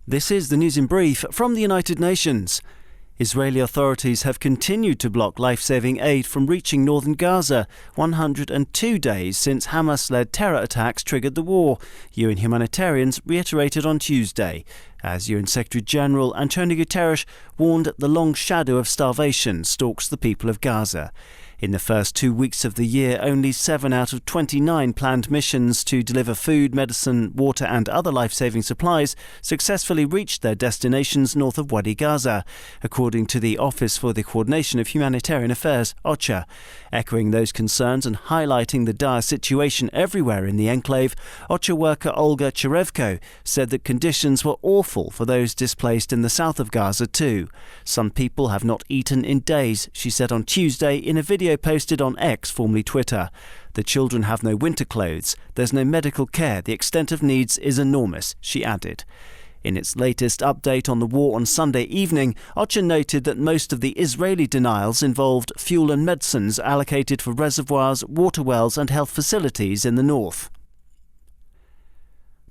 This is the news in brief from the United Nations. Israeli authorities have continued to block life-saving aid from reaching northern Gaza 102 days since Hamas-led terror attacks triggered the war, UN humanitarians reiterated on Tuesday, as UN Secretary-General Antonio Guterres warned the long shadow of starvation stalks the people of Gaza. In the first 2 weeks of the year, only 7 out of 29 planned missions to deliver food, medicine, water and other life-saving supplies successfully reached their destinations north of Wadi Gaza, according to the Office for the Coordination of Humanitarian Affairs, OCHA. Echoing those concerns and highlighting the dire situation everywhere in the enclave, OCHA worker Olga Cherevko said that conditions were awful for those displaced in the south of Gaza too. Some people have not eaten in days, she said on Tuesday in a video posted on X, formerly Twitter. The children have no winter clothes. There's no medical care. The extent of needs is enormous, she added. In its latest update on the war on Sunday evening, OCHA noted that most of the Israeli denials involved fuel and medicines allocated for reservoirs, water wells and health facilities in the north.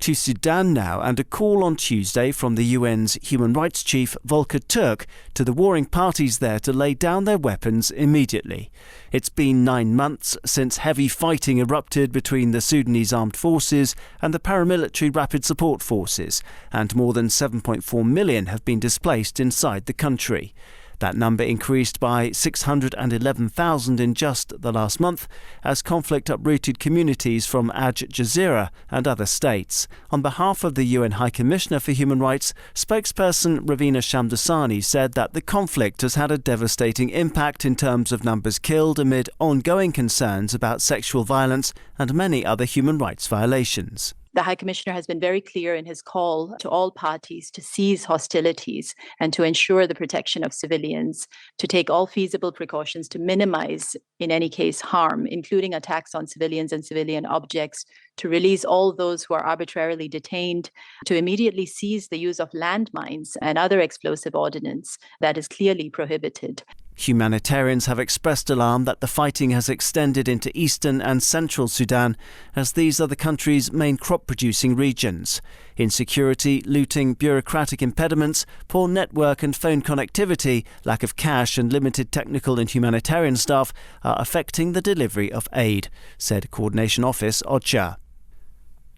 To Sudan now, and a call on Tuesday from the UN's human rights chief Volker Turk to the warring parties there to lay down their weapons immediately. It's been 9 months since heavy fighting erupted between the Sudanese armed forces and the paramilitary rapid support forces, and more than 7.4 million have been displaced inside the country. That number increased by 611,000 in just the last month as conflict uprooted communities from Al Jazeera and other states. On behalf of the UN High Commissioner for Human Rights, spokesperson Ravina Shamdasani said that the conflict has had a devastating impact in terms of numbers killed amid ongoing concerns about sexual violence and many other human rights violations. The High Commissioner has been very clear in his call to all parties to cease hostilities and to ensure the protection of civilians, to take all feasible precautions to minimize, in any case, harm, including attacks on civilians and civilian objects, to release all those who are arbitrarily detained, to immediately seize the use of landmines and other explosive ordnance that is clearly prohibited. Humanitarians have expressed alarm that the fighting has extended into eastern and central Sudan, as these are the country's main crop-producing regions. Insecurity, looting, bureaucratic impediments, poor network and phone connectivity, lack of cash and limited technical and humanitarian staff are affecting the delivery of aid, said Coordination Office OCHA.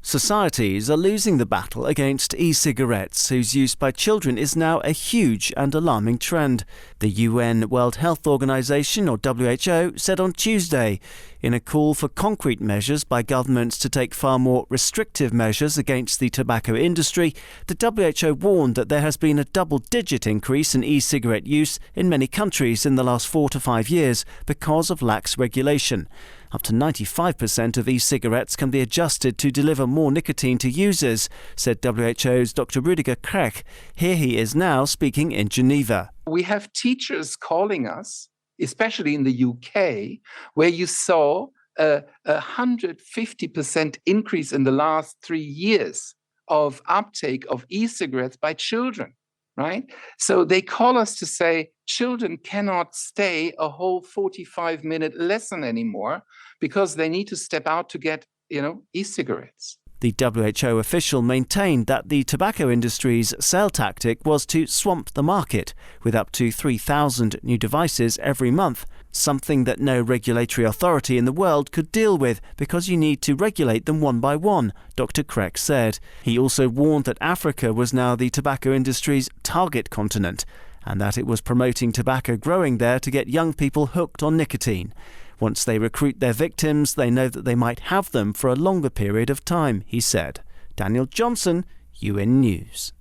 Societies are losing the battle against e-cigarettes, whose use by children is now a huge and alarming trend. The UN World Health Organization, or WHO, said on Tuesday, in a call for concrete measures by governments to take far more restrictive measures against the tobacco industry, the WHO warned that there has been a double-digit increase in e-cigarette use in many countries in the last 4 to 5 years because of lax regulation. Up to 95% of e-cigarettes can be adjusted to deliver more nicotine to users, said WHO's Dr. Rüdiger Krech. Here he is now speaking in Geneva. We have teachers calling us, especially in the UK, where you saw a 150% increase in the last 3 years of uptake of e-cigarettes by children, right? So they call us to say children cannot stay a whole 45-minute lesson anymore because they need to step out to get, e-cigarettes. The WHO official maintained that the tobacco industry's sale tactic was to swamp the market with up to 3,000 new devices every month, something that no regulatory authority in the world could deal with because you need to regulate them one by one, Dr. Krech said. He also warned that Africa was now the tobacco industry's target continent and that it was promoting tobacco growing there to get young people hooked on nicotine. Once they recruit their victims, they know that they might have them for a longer period of time, he said. Daniel Johnson, UN News.